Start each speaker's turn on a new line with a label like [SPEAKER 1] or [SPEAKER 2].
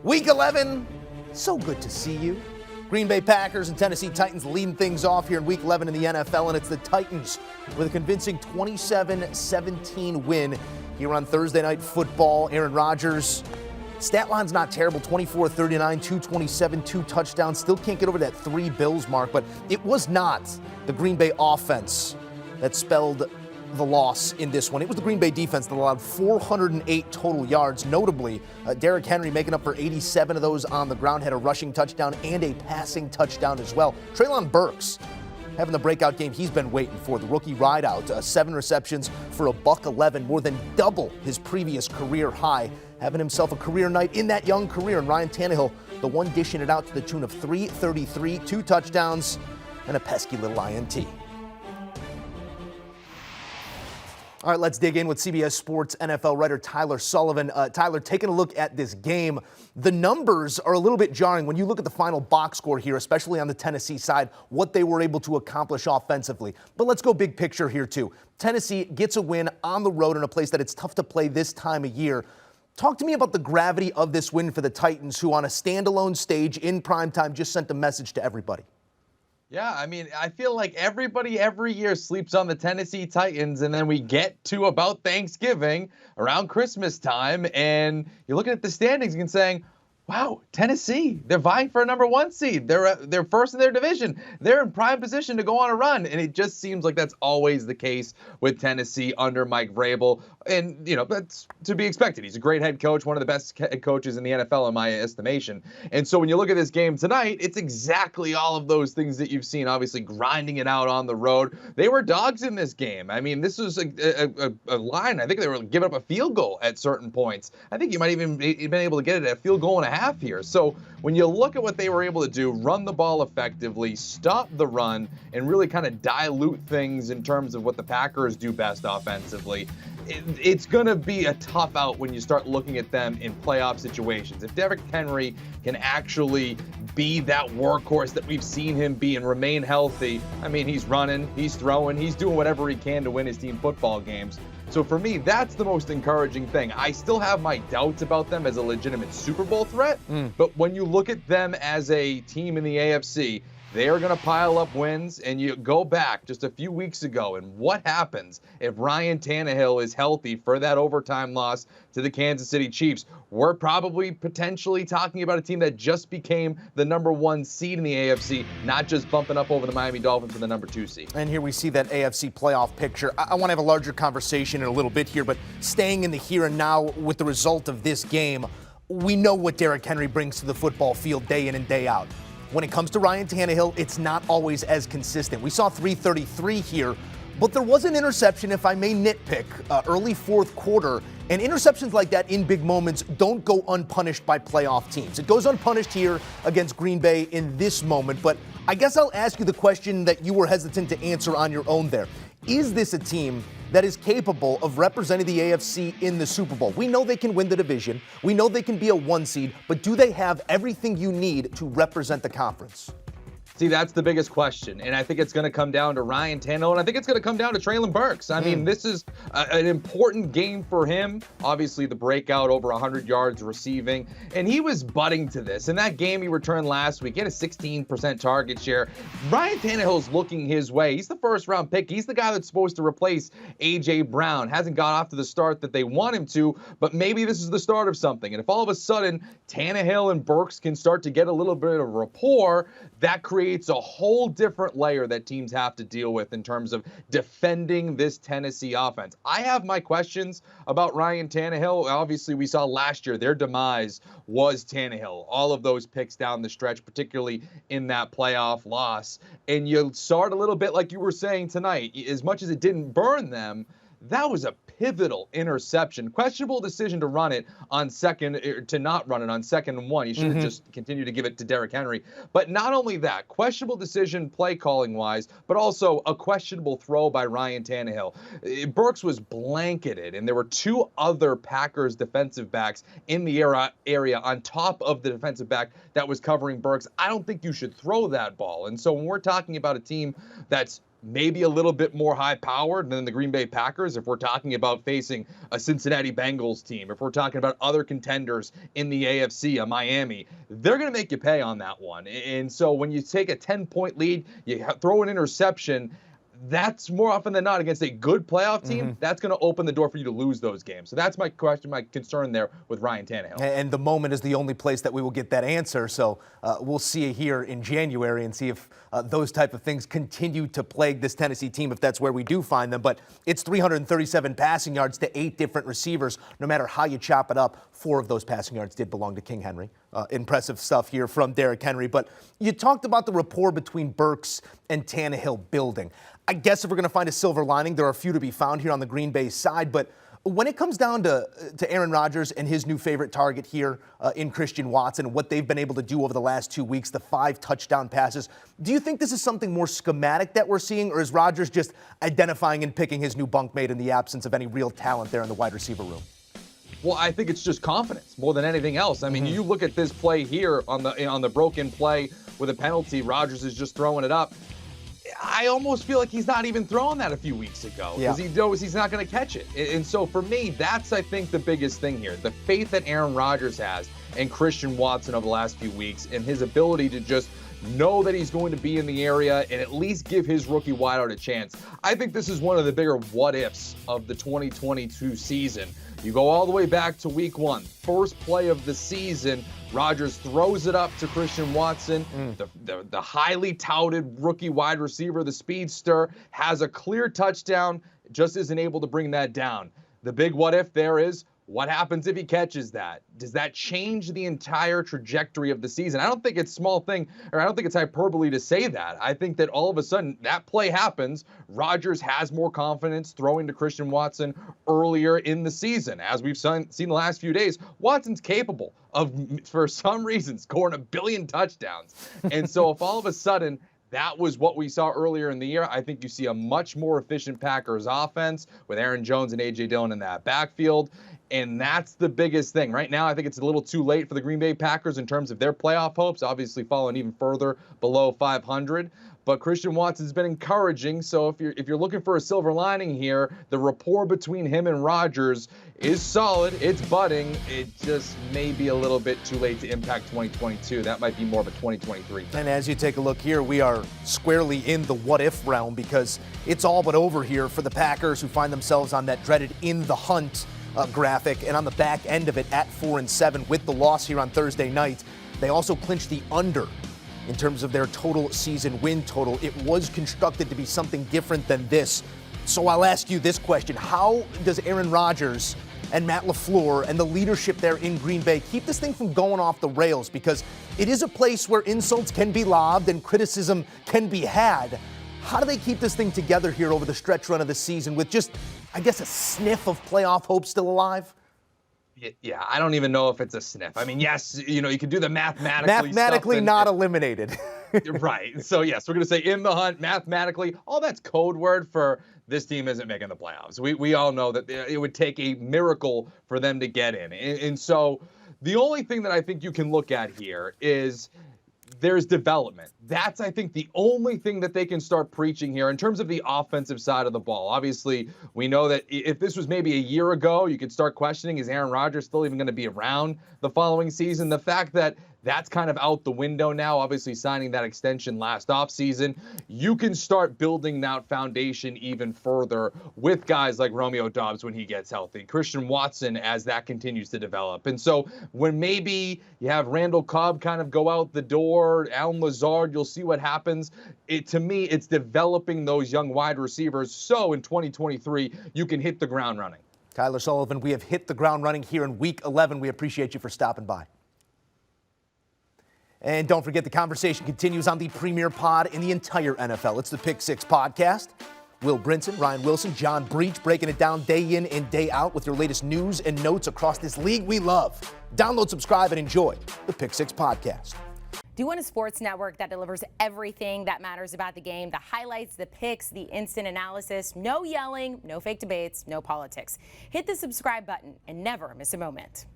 [SPEAKER 1] Week 11, so good to see you. Green Bay Packers and Tennessee Titans leading things off here in Week 11 in the NFL, and it's the Titans with a convincing 27-17 win here on Thursday Night Football. Aaron Rodgers, stat line's not terrible, 24-39, 227, 2 touchdowns. Still can't get over that 3 Bills mark, but it was not the Green Bay offense that spelled the loss in this one. It was the Green Bay defense that allowed 408 total yards. Notably, Derrick Henry making up for 87 of those on the ground, had a rushing touchdown and a passing touchdown as well. Lambeau Burks having the breakout game he's been waiting for. The rookie rideout, 7 receptions for $111, more than double his previous career high, having himself a career night in that young career. And Ryan Tannehill, the one dishing it out to the tune of 333, 2 touchdowns, and a pesky little INT. All right, let's dig in with CBS Sports NFL writer Tyler Sullivan. Tyler, taking a look at this game, the numbers are a little bit jarring when you look at the final box score here, especially on the Tennessee side, what they were able to accomplish offensively. But let's go big picture here, too. Tennessee gets a win on the road in a place that it's tough to play this time of year. Talk to me about the gravity of this win for the Titans, who on a standalone stage in primetime just sent a message to everybody.
[SPEAKER 2] Yeah, I mean, I feel like everybody every year sleeps on the Tennessee Titans, and then we get to about Thanksgiving, around Christmas time, and you're looking at the standings and saying, wow, Tennessee, they're vying for a number 1 seed. They're first in their division. They're in prime position to go on a run. And it just seems like that's always the case with Tennessee under Mike Vrabel. And, you know, that's to be expected. He's a great head coach, one of the best head coaches in the NFL in my estimation. And so when you look at this game tonight, it's exactly all of those things that you've seen, obviously grinding it out on the road. They were dogs in this game. I mean, this was a line. I think they were giving up a field goal at certain points. I think you might even been able to get it at a field goal and a half here. So when you look at what they were able to do, run the ball effectively, stop the run, and really kind of dilute things in terms of what the Packers do best offensively, it's going to be a tough out when you start looking at them in playoff situations. If Derrick Henry can actually be that workhorse that we've seen him be and remain healthy, I mean, he's running, he's throwing, he's doing whatever he can to win his team football games. So for me, that's the most encouraging thing. I still have my doubts about them as a legitimate Super Bowl threat, but when you look at them as a team in the AFC, they are going to pile up wins, and you go back just a few weeks ago, and what happens if Ryan Tannehill is healthy for that overtime loss to the Kansas City Chiefs? We're probably potentially talking about a team that just became the number 1 seed in the AFC, not just bumping up over the Miami Dolphins for the number 2 seed.
[SPEAKER 1] And here we see that AFC playoff picture. I want to have a larger conversation in a little bit here, but staying in the here and now with the result of this game, we know what Derrick Henry brings to the football field day in and day out. When it comes to Ryan Tannehill, it's not always as consistent. We saw 333 here, but there was an interception, if I may nitpick, early fourth quarter. And interceptions like that in big moments don't go unpunished by playoff teams. It goes unpunished here against Green Bay in this moment, but I guess I'll ask you the question that you were hesitant to answer on your own there. Is this a team that is capable of representing the AFC in the Super Bowl? We know they can win the division. We know they can be a 1 seed, but do they have everything you need to represent the conference?
[SPEAKER 2] See, that's the biggest question, and I think it's going to come down to Ryan Tannehill, and I think it's going to come down to Tannehill and Burks. I mean, this is an important game for him. Obviously, the breakout, over 100 yards receiving, and he was budding to this. In that game he returned last week, he had a 16% target share. Ryan Tannehill's looking his way. He's the first-round pick. He's the guy that's supposed to replace A.J. Brown. Hasn't got off to the start that they want him to, but maybe this is the start of something. And if all of a sudden Tannehill and Burks can start to get a little bit of rapport, that creates a whole different layer that teams have to deal with in terms of defending this Tennessee offense. I have my questions about Ryan Tannehill. Obviously, we saw last year their demise was Tannehill. All of those picks down the stretch, particularly in that playoff loss. And you start a little bit like you were saying tonight. As much as it didn't burn them, that was a pivotal interception. Questionable decision to run it on second, to not run it on 2nd and 1. You should have just continued to give it to Derrick Henry. But not only that, questionable decision play calling wise, but also a questionable throw by Ryan Tannehill. Burks was blanketed, and there were 2 other Packers defensive backs in the area on top of the defensive back that was covering Burks. I don't think you should throw that ball. And so when we're talking about a team that's maybe a little bit more high-powered than the Green Bay Packers. If we're talking about facing a Cincinnati Bengals team, if we're talking about other contenders in the AFC, a Miami, they're going to make you pay on that one. And so when you take a 10-point lead, you throw an interception, that's more often than not against a good playoff team. That's going to open the door for you to lose those games. So that's my question, my concern there with Ryan Tannehill.
[SPEAKER 1] And the moment is the only place that we will get that answer. So we'll see it here in January and see if those type of things continue to plague this Tennessee team, if that's where we do find them. But it's 337 passing yards to 8 different receivers. No matter how you chop it up, 4 of those passing yards did belong to King Henry. Impressive stuff here from Derrick Henry. But you talked about the rapport between Burks and Tannehill building. I guess if we're going to find a silver lining, there are a few to be found here on the Green Bay side. But when it comes down to Aaron Rodgers and his new favorite target here in Christian Watson, what they've been able to do over the last 2 weeks, the 5 touchdown passes, do you think this is something more schematic that we're seeing, or is Rodgers just identifying and picking his new bunkmate in the absence of any real talent there in the wide receiver room?
[SPEAKER 2] Well, I think it's just confidence more than anything else. I mean, you look at this play here on the broken play with a penalty, Rodgers is just throwing it up. I almost feel like he's not even throwing that a few weeks ago because he knows he's not going to catch it. And so for me, that's, I think, the biggest thing here. The faith that Aaron Rodgers has in Christian Watson over the last few weeks and his ability to just know that he's going to be in the area and at least give his rookie wideout a chance. I think this is one of the bigger what-ifs of the 2022 season. You go all the way back to week 1, first play of the season, Rodgers throws it up to Christian Watson, the highly touted rookie wide receiver, the speedster, has a clear touchdown, just isn't able to bring that down. The big what if there is, what happens if he catches that? Does that change the entire trajectory of the season? I don't think it's small thing, or I don't think it's hyperbole to say that. I think that all of a sudden that play happens. Rodgers has more confidence throwing to Christian Watson earlier in the season. As we've seen the last few days, Watson's capable of, for some reason, scoring 1 billion touchdowns. And so if all of a sudden that was what we saw earlier in the year, I think you see a much more efficient Packers offense with Aaron Jones and A.J. Dillon in that backfield. And that's the biggest thing. Right now, I think it's a little too late for the Green Bay Packers in terms of their playoff hopes, obviously falling even further below 500. But Christian Watson's been encouraging. So if you're looking for a silver lining here, the rapport between him and Rodgers is solid. It's budding. It just may be a little bit too late to impact 2022. That might be more of a 2023 thing.
[SPEAKER 1] And as you take a look here, we are squarely in the what-if realm because it's all but over here for the Packers, who find themselves on that dreaded in the hunt graphic, and on the back end of it at 4-7 with the loss here on Thursday night. They also clinched the under in terms of their total season win total. It was constructed to be something different than this. So I'll ask you this question. How does Aaron Rodgers and Matt LaFleur and the leadership there in Green Bay keep this thing from going off the rails? Because it is a place where insults can be lobbed and criticism can be had. How do they keep this thing together here over the stretch run of the season with just, I guess, a sniff of playoff hope still alive?
[SPEAKER 2] Yeah, I don't even know if it's a sniff. I mean, yes, you can do the
[SPEAKER 1] mathematically not eliminated.
[SPEAKER 2] Right. So, yes, we're going to say in the hunt, mathematically. All that's code word for this team isn't making the playoffs. We all know that it would take a miracle for them to get in. And so the only thing that I think you can look at here is there's development. That's, I think, the only thing that they can start preaching here in terms of the offensive side of the ball. Obviously, we know that if this was maybe a year ago, you could start questioning, is Aaron Rodgers still even going to be around the following season? The fact that that's kind of out the window now, obviously signing that extension last offseason, you can start building that foundation even further with guys like Romeo Doubs when he gets healthy, Christian Watson as that continues to develop. And so when maybe you have Randall Cobb kind of go out the door, Allen Lazard, you'll see what happens. To me, it's developing those young wide receivers so in 2023 you can hit the ground running.
[SPEAKER 1] Tyler Sullivan, we have hit the ground running here in Week 11. We appreciate you for stopping by. And don't forget, the conversation continues on the premier pod in the entire NFL. It's the Pick Six Podcast. Will Brinson, Ryan Wilson, John Breach breaking it down day in and day out with your latest news and notes across this league we love. Download, subscribe, and enjoy the Pick Six Podcast.
[SPEAKER 3] Do you want a sports network that delivers everything that matters about the game? The highlights, the picks, the instant analysis, no yelling, no fake debates, no politics. Hit the subscribe button and never miss a moment.